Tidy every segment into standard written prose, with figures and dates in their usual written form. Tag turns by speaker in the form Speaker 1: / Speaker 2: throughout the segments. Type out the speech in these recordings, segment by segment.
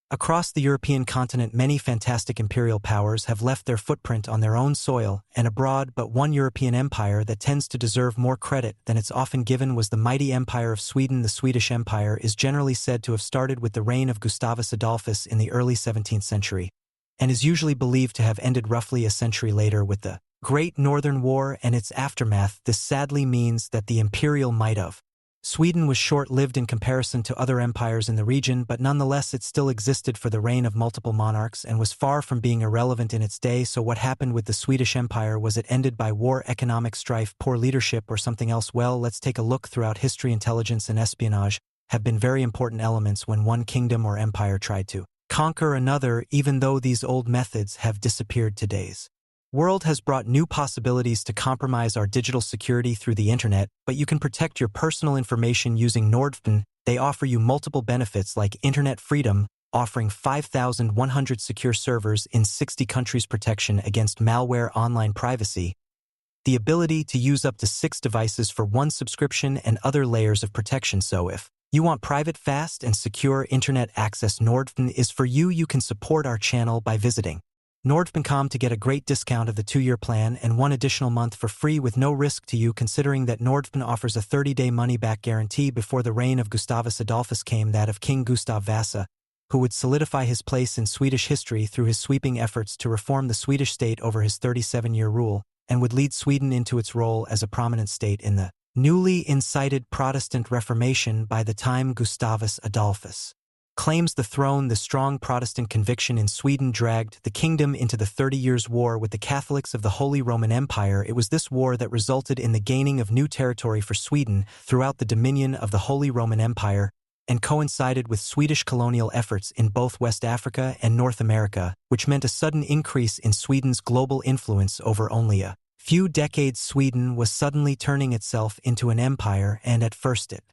Speaker 1: Across the European continent, many fantastic imperial powers have left their footprint on their own soil and abroad, but one European empire that tends to deserve more credit than it's often given was the mighty Empire of Sweden. The Swedish Empire is generally said to have started with the reign of Gustavus Adolphus in the early 17th century, and is usually believed to have ended roughly a century later with the Great Northern War and its aftermath. This sadly means that the imperial might of Sweden was short-lived in comparison to other empires in the region, but nonetheless it still existed for the reign of multiple monarchs and was far from being irrelevant in its day. So what happened with the Swedish Empire? Was it ended by war, economic strife, poor leadership, or something else? Well, let's take a look. Throughout history, intelligence and espionage have been very important elements when one kingdom or empire tried to conquer another, even though these old methods have disappeared today's world has brought new possibilities to compromise our digital security through the internet, but you can protect your personal information using Nordfn. They offer you multiple benefits like internet freedom, offering 5,100 secure servers in 60 countries, protection against malware, online privacy, the ability to use up to 6 devices for one subscription, and other layers of protection. So if you want private, fast, and secure internet access, Nordfn is for you. You can support our channel by visiting Nordfn.com to get a great discount of the 2-year plan and 1 additional month for free with no risk to you, considering that Nordfn offers a 30-day money-back guarantee. Before the reign of Gustavus Adolphus came that of King Gustav Vasa, who would solidify his place in Swedish history through his sweeping efforts to reform the Swedish state over his 37-year rule, and would lead Sweden into its role as a prominent state in the newly incited Protestant Reformation. By the time Gustavus Adolphus claims the throne, the strong Protestant conviction in Sweden dragged the kingdom into the 30 Years' War with the Catholics of the Holy Roman Empire. It was this war that resulted in the gaining of new territory for Sweden throughout the dominion of the Holy Roman Empire, and coincided with Swedish colonial efforts in both West Africa and North America, which meant a sudden increase in Sweden's global influence. Over only a few decades, Sweden was suddenly turning itself into an empire, and at first it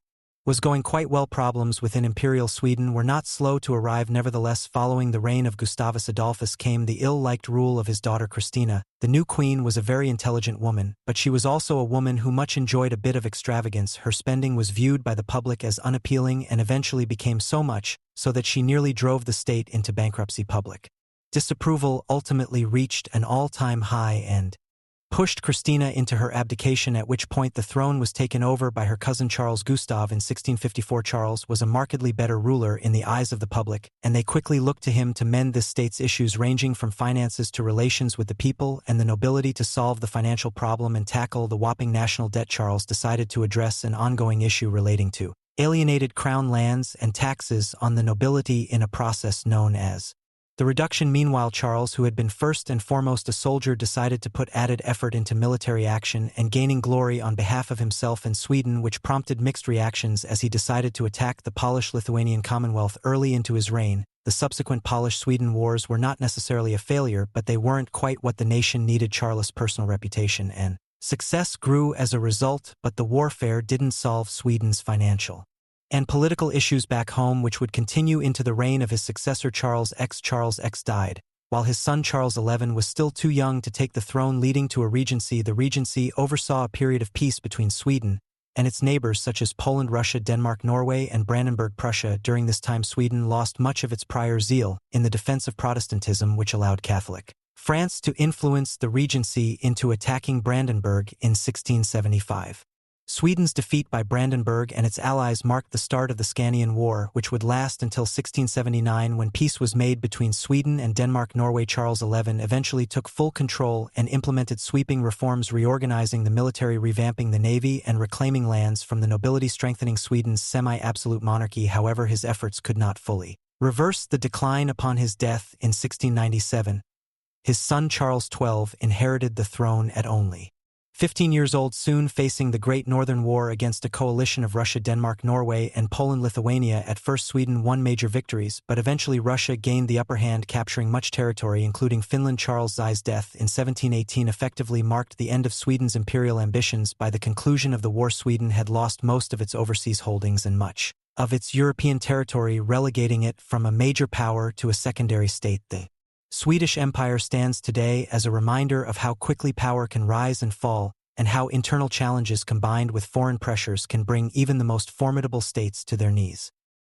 Speaker 1: was going quite well. Problems within Imperial Sweden were not slow to arrive. Nevertheless, following the reign of Gustavus Adolphus came the ill-liked rule of his daughter Christina. The new queen was a very intelligent woman, but she was also a woman who much enjoyed a bit of extravagance. Her spending was viewed by the public as unappealing and eventually became so much so that she nearly drove the state into bankruptcy. Public disapproval ultimately reached an all-time high and pushed Christina into her abdication, at which point the throne was taken over by her cousin Charles Gustav in 1654. Charles was a markedly better ruler in the eyes of the public, and they quickly looked to him to mend this state's issues ranging from finances to relations with the people and the nobility. To solve the financial problem and tackle the whopping national debt, Charles decided to address an ongoing issue relating to alienated crown lands and taxes on the nobility in a process known as the reduction. Meanwhile, Charles, who had been first and foremost a soldier, decided to put added effort into military action and gaining glory on behalf of himself and Sweden, which prompted mixed reactions as he decided to attack the Polish-Lithuanian Commonwealth early into his reign. The subsequent Polish-Sweden wars were not necessarily a failure, but they weren't quite what the nation needed. Charles' personal reputation and success grew as a result, but the warfare didn't solve Sweden's financial and political issues back home, which would continue into the reign of his successor Charles X. Charles X died, while his son Charles XI was still too young to take the throne, leading to a regency. The regency oversaw a period of peace between Sweden and its neighbors such as Poland, Russia, Denmark, Norway, and Brandenburg, Prussia. During this time, Sweden lost much of its prior zeal in the defense of Protestantism, which allowed Catholic France to influence the regency into attacking Brandenburg in 1675. Sweden's defeat by Brandenburg and its allies marked the start of the Scanian War, which would last until 1679, when peace was made between Sweden and Denmark. Norway. Charles XI eventually took full control and implemented sweeping reforms, reorganizing the military, revamping the navy, and reclaiming lands from the nobility, strengthening Sweden's semi-absolute monarchy. However, his efforts could not fully reverse the decline. Upon his death in 1697, his son Charles XII inherited the throne at only 15 years old, soon facing the Great Northern War against a coalition of Russia, Denmark, Norway, and Poland-Lithuania. At first, Sweden won major victories, but eventually Russia gained the upper hand, capturing much territory, including Finland. Charles X's death in 1718 effectively marked the end of Sweden's imperial ambitions. By the conclusion of the war, Sweden had lost most of its overseas holdings and much of its European territory, relegating it from a major power to a secondary state. The Swedish Empire stands today as a reminder of how quickly power can rise and fall, and how internal challenges combined with foreign pressures can bring even the most formidable states to their knees.